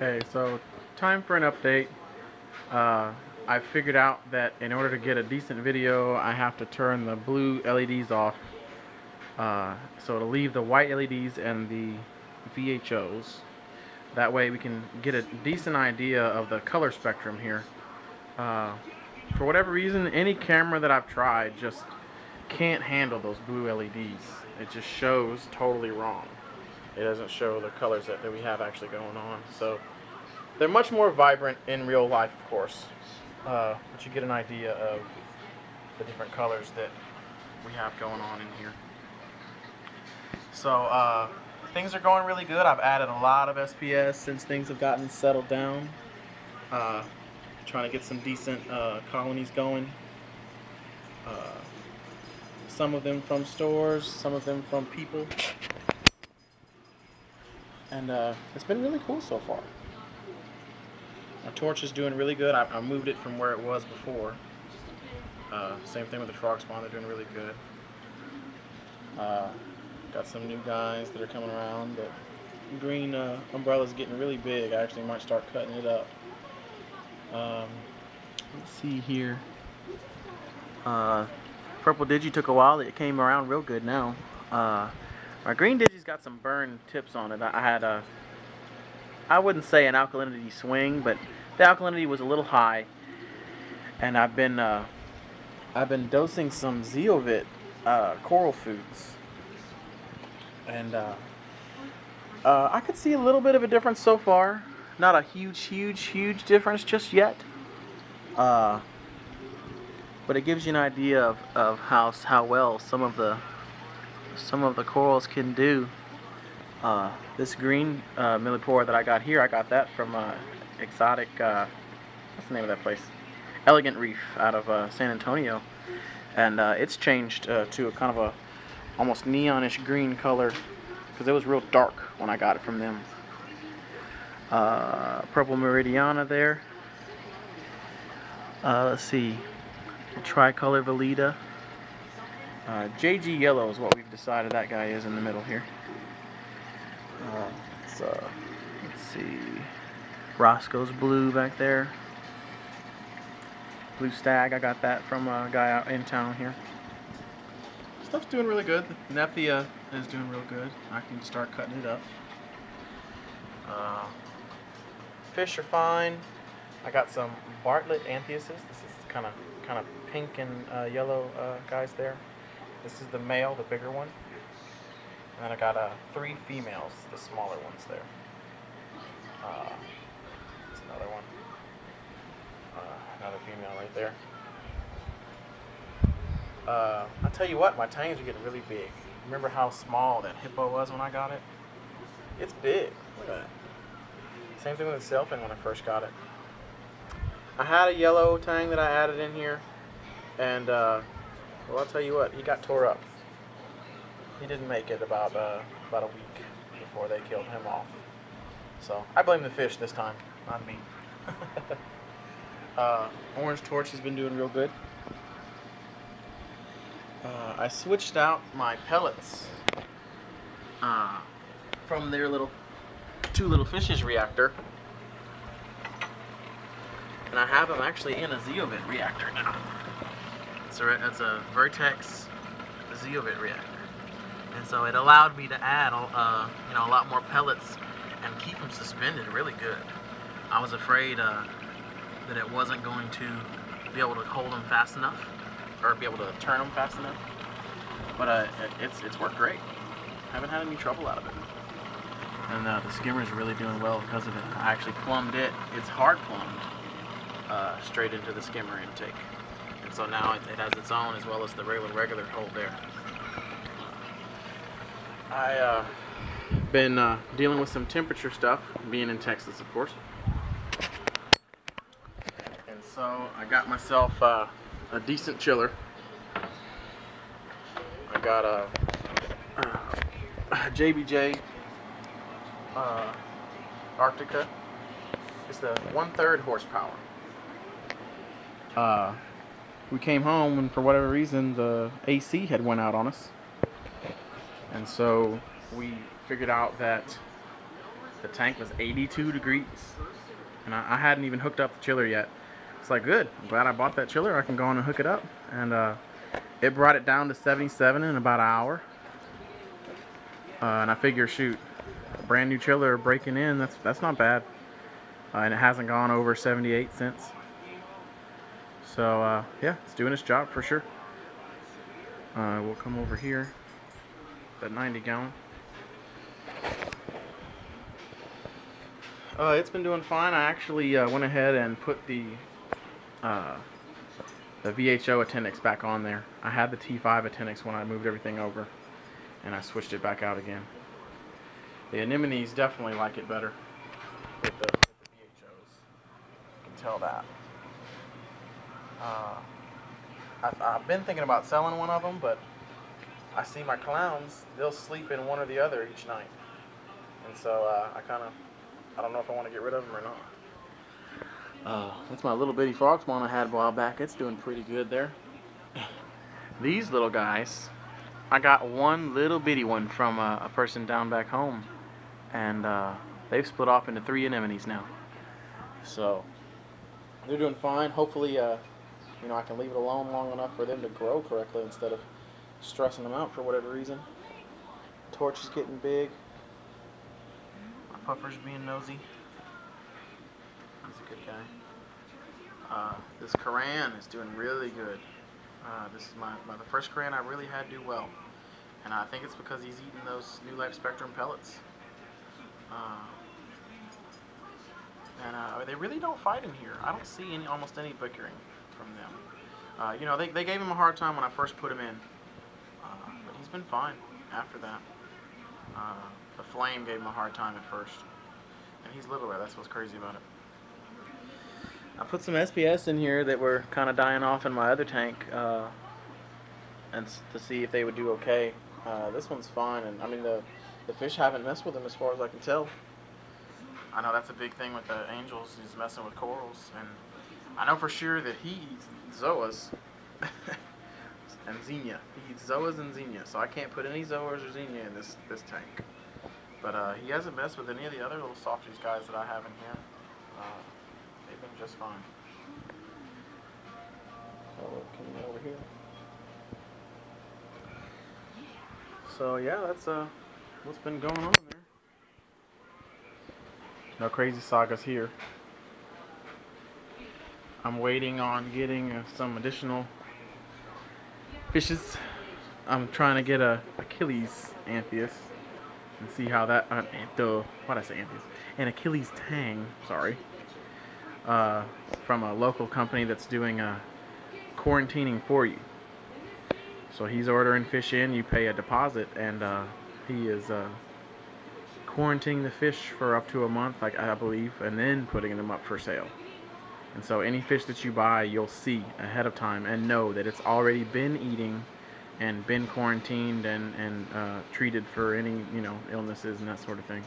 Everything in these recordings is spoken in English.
Okay, so time for an update. I figured out that in order to get a decent video, I have to turn the blue LEDs off. So to leave the white LEDs and the VHOs. That way we can get a decent idea of the color spectrum here. Uh, for whatever reason, any camera that I've tried just can't handle those blue LEDs. It just shows totally wrong. It doesn't show the colors that we have actually going on. So they're much more vibrant in real life, of course, but you get an idea of the different colors that we have going on in here. So things are going really good. I've added a lot of SPS since things have gotten settled down. Trying to get some decent colonies going. Some of them from stores, some of them from people. And it's been really cool so far. My torch is doing really good. I moved it from where it was before. Same thing with the frog spawn, they're doing really good. Got some new guys that are coming around. The green umbrella is getting really big. I actually might start cutting it up. Let's see here. Purple Digi took a while. It came around real good now. My green Digi's got some burn tips on it. I had I wouldn't say an alkalinity swing, but the alkalinity was a little high, and I've been dosing some Zeovit coral foods, and I could see a little bit of a difference so far. Not a huge difference just yet, but it gives you an idea of how well some of the corals can do. This green millipore that I got here, I got that from Exotic, what's the name of that place? Elegant Reef out of San Antonio, and it's changed to a kind of a almost neonish green color because it was real dark when I got it from them. Purple Meridiana there. Let's see, Tricolor Velida. JG Yellow is what we've decided that guy is in the middle here. Let's see, Roscoe's Blue back there. Blue Stag, I got that from a guy out in town here. Stuff's doing really good. Nephia is doing real good. I can start cutting it up. Fish are fine. I got some Bartlett Anthiuses. This is kind of pink and yellow guys there. This is the male, the bigger one. And then I got 3 females, the smaller ones there. That's another one. Another female right there. I'll tell you what, my tangs are getting really big. Remember how small that hippo was when I got it? It's big. Look at that. Same thing with the Sailfin when I first got it. I had a yellow tang that I added in here, and well, I'll tell you what, he got tore up. He didn't make it about a week before they killed him off. So I blame the fish this time, not me. Orange Torch has been doing real good. I switched out my pellets from their two little fishes reactor, and I have them actually in a Zeovit reactor now. It's a Vertex Zeovit reactor. And so it allowed me to add a lot more pellets and keep them suspended really good. I was afraid that it wasn't going to be able to hold them fast enough, or be able to turn them fast enough. But it's worked great. Haven't had any trouble out of it. And the skimmer is really doing well because of it. I actually plumbed it. It's hard plumbed straight into the skimmer intake. And so now it has its own as well as the regular hole there. I been dealing with some temperature stuff, being in Texas, of course. And so I got myself a decent chiller. I got a JBJ Arctica. It's the 1/3 horsepower. We came home and for whatever reason the AC had went out on us. And so we figured out that The tank was 82 degrees, and I hadn't even hooked up the chiller yet. It's like, good, I'm glad I bought that chiller. I can go on and hook it up. And it brought it down to 77 in about an hour. And I figure, shoot, a brand new chiller breaking in, that's not bad. And it hasn't gone over 78 since. So yeah, it's doing its job for sure. We'll come over here, that 90 gallon. It's been doing fine. I actually went ahead and put the VHO Attenix back on there. I had the T5 Attenix when I moved everything over, and I switched it back out again. The anemones definitely like it better with the VHOs. You can tell that. I've been thinking about selling one of them, but I see my clowns, they'll sleep in one or the other each night. And so I don't know if I want to get rid of them or not. That's my little bitty frog spawn I had a while back. It's doing pretty good there. These little guys, I got one little bitty one from a person down back home, and they've split off into 3 anemones now. So they're doing fine. Hopefully, you know, I can leave it alone long enough for them to grow correctly instead of stressing them out for whatever reason. Torch is getting big. My puffer's being nosy. He's a good guy. This Koran is doing really good. This is the first Koran I really had do well. And I think it's because he's eating those New Life Spectrum pellets. They really don't fight in here. I don't see almost any bickering from them. You know, they gave him a hard time when I first put him in. But he's been fine after that. The flame gave him a hard time at first. And he's littler, that's what's crazy about it. I put some SPS in here that were kind of dying off in my other tank, and to see if they would do okay. This one's fine, and I mean the fish haven't messed with them as far as I can tell. I know that's a big thing with the angels, he's messing with corals, and I know for sure that he eats zoas and xenia. He eats zoas and xenia, so I can't put any zoas or xenia in this tank. But he hasn't messed with any of the other little softies guys that I have in here. They've been just fine. Coming over here. So yeah, that's what's been going on there. No crazy sagas here. I'm waiting on getting some additional fishes. I'm trying to get a Achilles Anthias and see how that why'd I say Anthias? An Achilles tang, sorry. From a local company that's doing quarantining for you. So he's ordering fish in, you pay a deposit, and he is quarantining the fish for up to a month, like I believe, and then putting them up for sale. And so any fish that you buy, you'll see ahead of time and know that it's already been eating and been quarantined and treated for any, you know, illnesses and that sort of thing.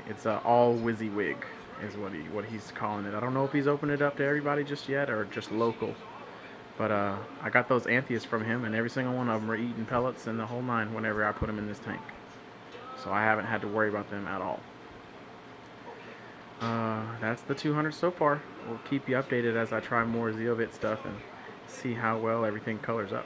It's all WYSIWYG is what he's calling it. I don't know if he's opened it up to everybody just yet or just local. But I got those Anthias from him, and every single one of them are eating pellets and the whole nine whenever I put them in this tank. So I haven't had to worry about them at all. That's the 200 so far. We'll keep you updated as I try more Zeovit stuff and see how well everything colors up.